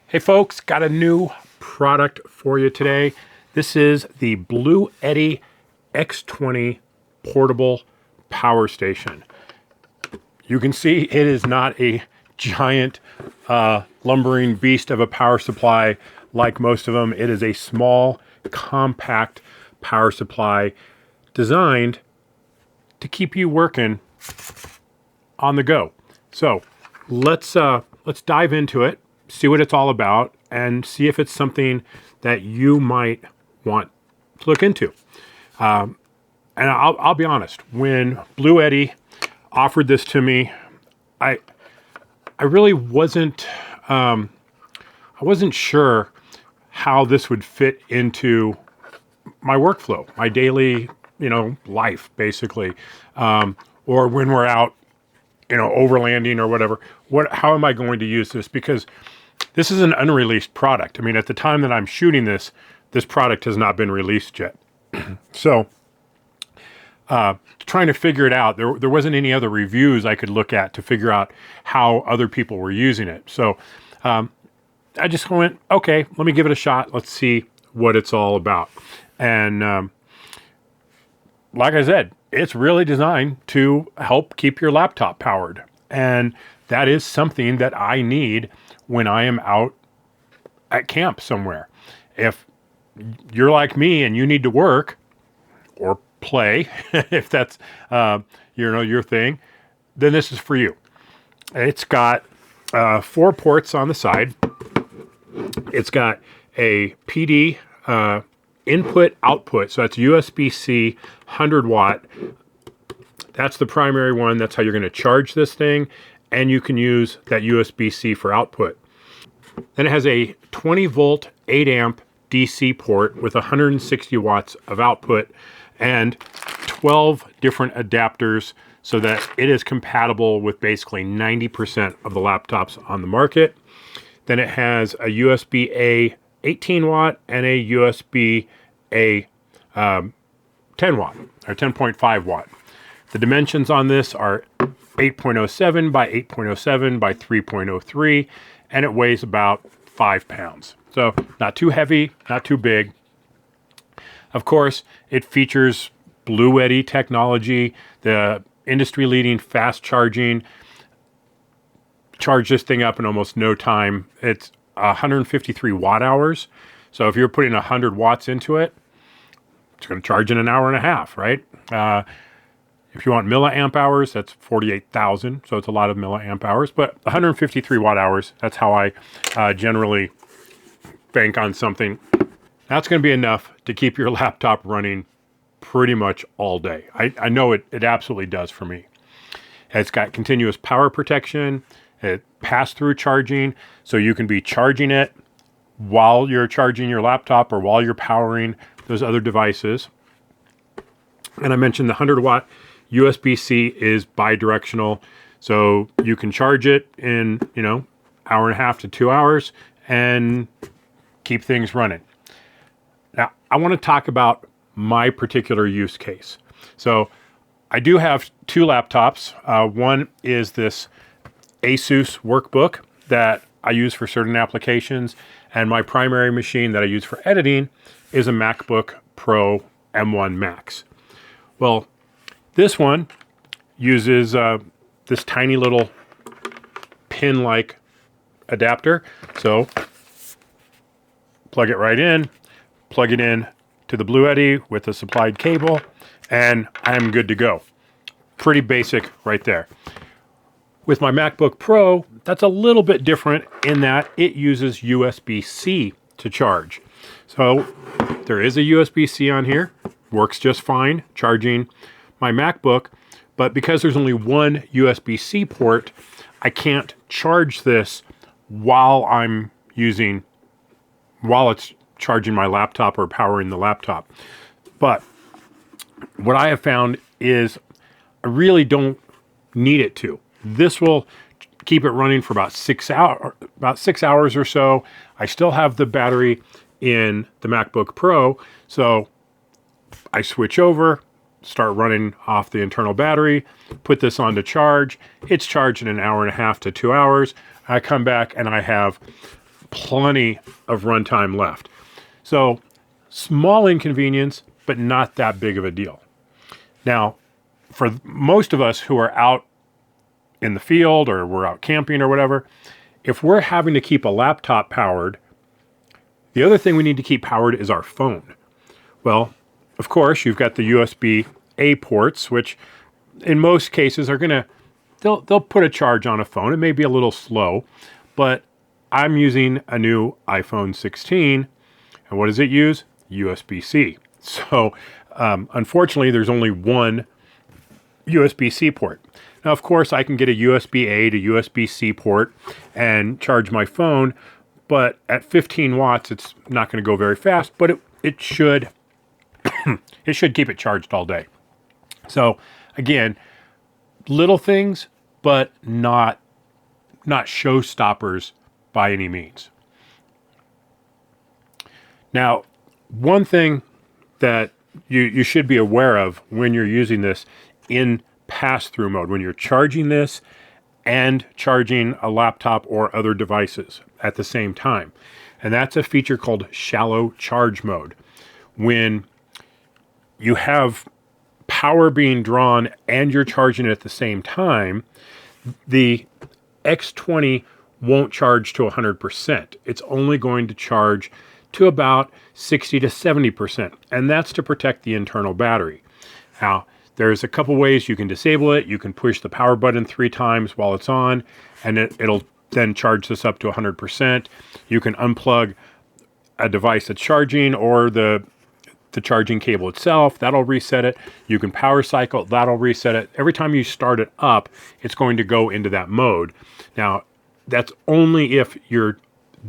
Hey folks, got a new product for you today. This is the Bluetti X20 portable power station. You can see it is not a giant lumbering beast of a power supply like most of them. It is a small, compact power supply designed to keep you working on the go. So let's dive into it, see what it's all about, and see if it's something that you might want to look into. And I'll be honest, when Bluetti offered this to me, I really wasn't sure how this would fit into my workflow, my daily, life, basically, or when we're out, overlanding or whatever. How am I going to use this? Because this is an unreleased product. I mean, at the time that I'm shooting this product has not been released yet. So, trying to figure it out, there wasn't any other reviews I could look at to figure out how other people were using it. So, I just went, okay, let me give it a shot. Let's see what it's all about. And like I said, it's really designed to help keep your laptop powered. And that is something that I need when I am out at camp somewhere. If you're like me and you need to work or play, if that's your thing, then this is for you. It's got 4 ports on the side. It's got a PD input output, so that's USB-C 100 watt. That's the primary one. That's how you're going to charge this thing, and you can use that USB-C for output. Then it has a 20 volt 8 amp DC port with 160 watts of output and 12 different adapters so that it is compatible with basically 90% of the laptops on the market. Then it has a USB-A 18 watt and a USB-A 10 watt or 10.5 watt. The dimensions on this are 8.07 by 8.07 by 3.03, and it weighs about 5 pounds. So not too heavy, not too big. Of course, it features Bluetti technology, the industry-leading fast charging. Charge this thing up in almost no time. It's 153 watt hours. So if you're putting 100 watts into it, it's going to charge in an hour and a half, right? If you want milliamp hours, that's 48,000. So it's a lot of milliamp hours, but 153 watt hours, that's how I generally bank on something. That's going to be enough to keep your laptop running pretty much all day. I know it absolutely does for me. It's got continuous power protection, it pass-through charging, so you can be charging it while you're charging your laptop or while you're powering those other devices. And I mentioned the 100 watt USB-C is bi-directional, so you can charge it in, hour and a half to 2 hours and keep things running. Now, I want to talk about my particular use case. So I do have 2 laptops. One is this Asus workbook that I use for certain applications, and my primary machine that I use for editing is a MacBook Pro M1 Max. Well, this one uses this tiny little pin-like adapter. So plug it right in, plug it in to the Bluetti with the supplied cable, and I'm good to go. Pretty basic right there. With my MacBook Pro, that's a little bit different in that it uses USB-C to charge. So there is a USB-C on here, works just fine charging my MacBook, but because there's only one USB-C port, I can't charge this while it's charging my laptop or powering the laptop. But what I have found is I really don't need it to. This will keep it running for about 6 hours or so. I still have the battery in the MacBook Pro, so I switch over, start running off the internal battery, put this on to charge. It's charged in an hour and a half to 2 hours. I come back and I have plenty of runtime left. So small inconvenience, but not that big of a deal. Now, for most of us who are out in the field or we're out camping or whatever, if we're having to keep a laptop powered, the other thing we need to keep powered is our phone. Well, of course, you've got the USB-A ports, which in most cases are they'll put a charge on a phone. It may be a little slow, but I'm using a new iPhone 16, and what does it use? USB-C. So, unfortunately, there's only one USB-C port. Now, of course, I can get a USB-A to USB-C port and charge my phone, but at 15 watts, it's not going to go very fast, but it should it should keep it charged all day. So, again, little things, but not showstoppers by any means. Now, one thing that you should be aware of when you're using this in pass-through mode, when you're charging this and charging a laptop or other devices at the same time. And that's a feature called shallow charge mode. When you have power being drawn and you're charging it at the same time, the X20 won't charge to 100%. It's only going to charge to about 60 to 70%, and that's to protect the internal battery. Now, there's a couple ways you can disable it. You can push the power button 3 times while it's on, and it'll then charge this up to 100%. You can unplug a device that's charging or the charging cable itself. That'll reset it. You can power cycle. That'll reset it. Every time you start it up, it's going to go into that mode. Now, that's only if you're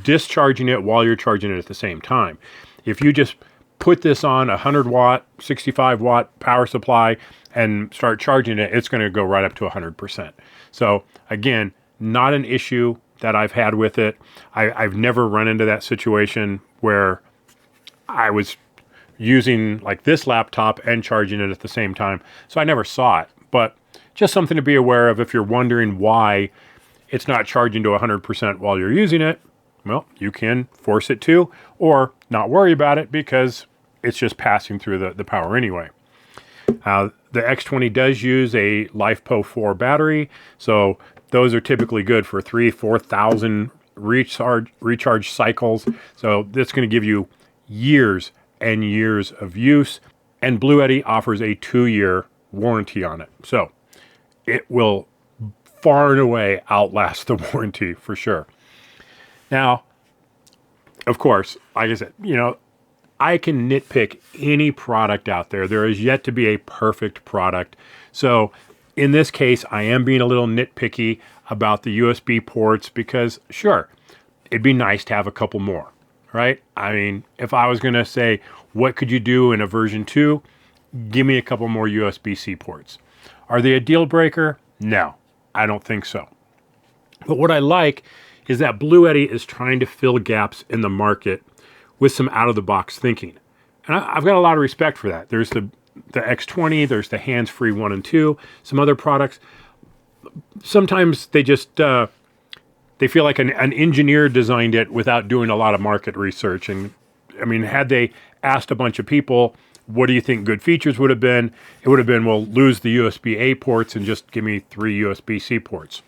discharging it while you're charging it at the same time. If you just put this on a 100 watt, 65 watt power supply and start charging it, it's going to go right up to 100%. So again, not an issue that I've had with it. I've never run into that situation where I was using like this laptop and charging it at the same time. So I never saw it, but just something to be aware of if you're wondering why it's not charging to 100% while you're using it. Well, you can force it to, or not worry about it because it's just passing through the power anyway. The X20 does use a LiFePO4 battery, so those are typically good for 3,000-4,000 recharge cycles. So that's going to give you years and years of use, and Bluetti offers a 2-year warranty on it. So it will far and away outlast the warranty for sure. Now, of course, like I said, I can nitpick any product out there. There is yet to be a perfect product. So in this case, I am being a little nitpicky about the USB ports because, sure, it'd be nice to have a couple more, right? I mean, if I was going to say, what could you do in a version 2? Give me a couple more USB-C ports. Are they a deal breaker? No, I don't think so. But what I like is that Bluetti is trying to fill gaps in the market with some out-of-the-box thinking. And I've got a lot of respect for that. There's the X20, there's the hands-free 1 and 2, some other products. Sometimes they just, they feel like an engineer designed it without doing a lot of market research. And I mean, had they asked a bunch of people, what do you think good features would have been? It would have been, well, lose the USB-A ports and just give me 3 USB-C ports.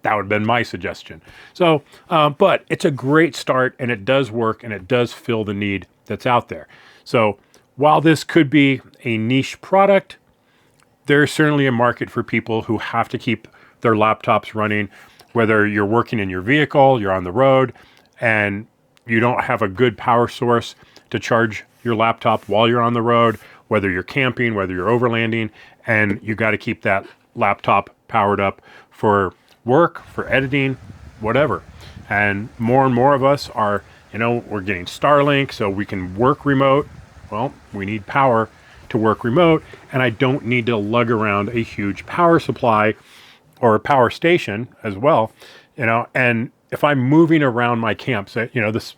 That would have been my suggestion. So, but it's a great start, and it does work, and it does fill the need that's out there. So while this could be a niche product, there's certainly a market for people who have to keep their laptops running, whether you're working in your vehicle, you're on the road, and you don't have a good power source to charge your laptop while you're on the road, whether you're camping, whether you're overlanding, and you got to keep that laptop powered up for work, for editing, whatever. And more of us are, we're getting Starlink so we can work remote. Well, we need power to work remote, and I don't need to lug around a huge power supply or a power station as well, and if I'm moving around my camp, so, the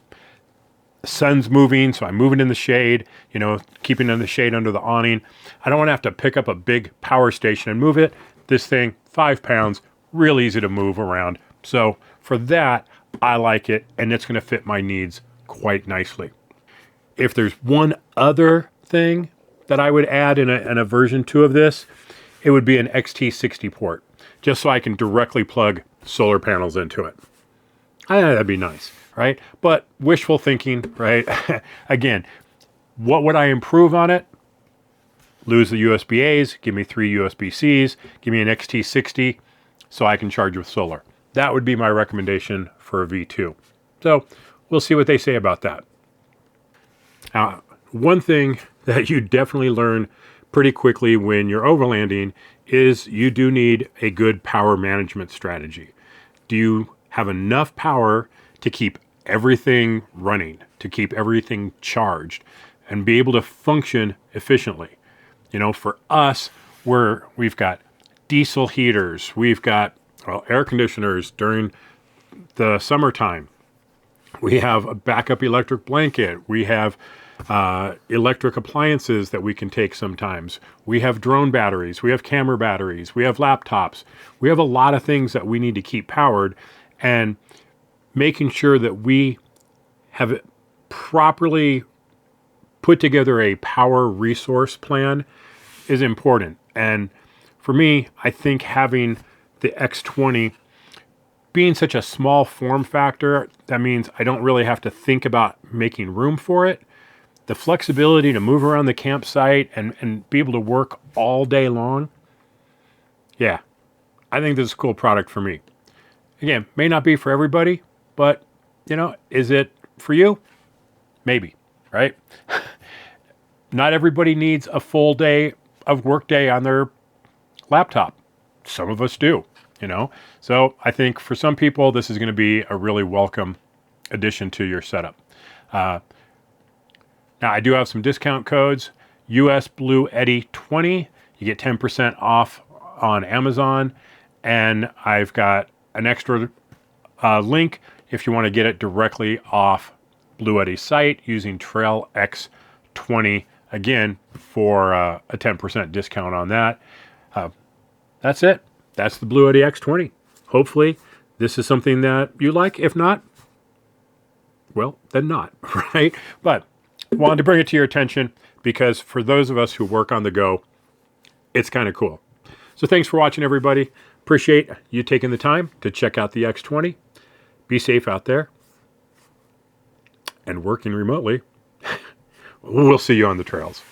sun's moving, so I'm moving in the shade, keeping in the shade under the awning. I don't want to have to pick up a big power station and move it. This thing, 5 pounds, real easy to move around. So for that, I like it, and it's going to fit my needs quite nicely. If there's one other thing that I would add in a version 2 of this, it would be an XT60 port, just so I can directly plug solar panels into it. I think that'd be nice, right? But wishful thinking, right? Again, what would I improve on it? Lose the USB-A's, give me 3 USB-C's, give me an XT60 so I can charge with solar. That would be my recommendation for a V2. So we'll see what they say about that. Now, one thing that you definitely learn pretty quickly when you're overlanding is you do need a good power management strategy. Do you have enough power to keep everything running, to keep everything charged, and be able to function efficiently? You know, for us, we've got diesel heaters, we've got air conditioners during the summertime. We have a backup electric blanket. We have electric appliances that we can take sometimes. We have drone batteries. We have camera batteries. We have laptops. We have a lot of things that we need to keep powered, and making sure that we have properly put together a power resource plan is important. And for me, I think having the X20 being such a small form factor, that means I don't really have to think about making room for it. The flexibility to move around the campsite and be able to work all day long. Yeah, I think this is a cool product for me. Again, may not be for everybody, but you know, is it for you? Maybe, right? Not everybody needs a full day of workday on their laptop. Some of us do, you know? So I think for some people, this is going to be a really welcome addition to your setup. Now, I do have some discount codes. US Bluetti 20, you get 10% off on Amazon. And I've got an extra link if you want to get it directly off Bluetti's site using Trail X20, again, for a 10% discount on that. That's it. That's the Bluetti X20. Hopefully, this is something that you like. If not, well, then not, right? But wanted to bring it to your attention because for those of us who work on the go, it's kind of cool. So thanks for watching, everybody. Appreciate you taking the time to check out the X20. Be safe out there and working remotely. We'll see you on the trails.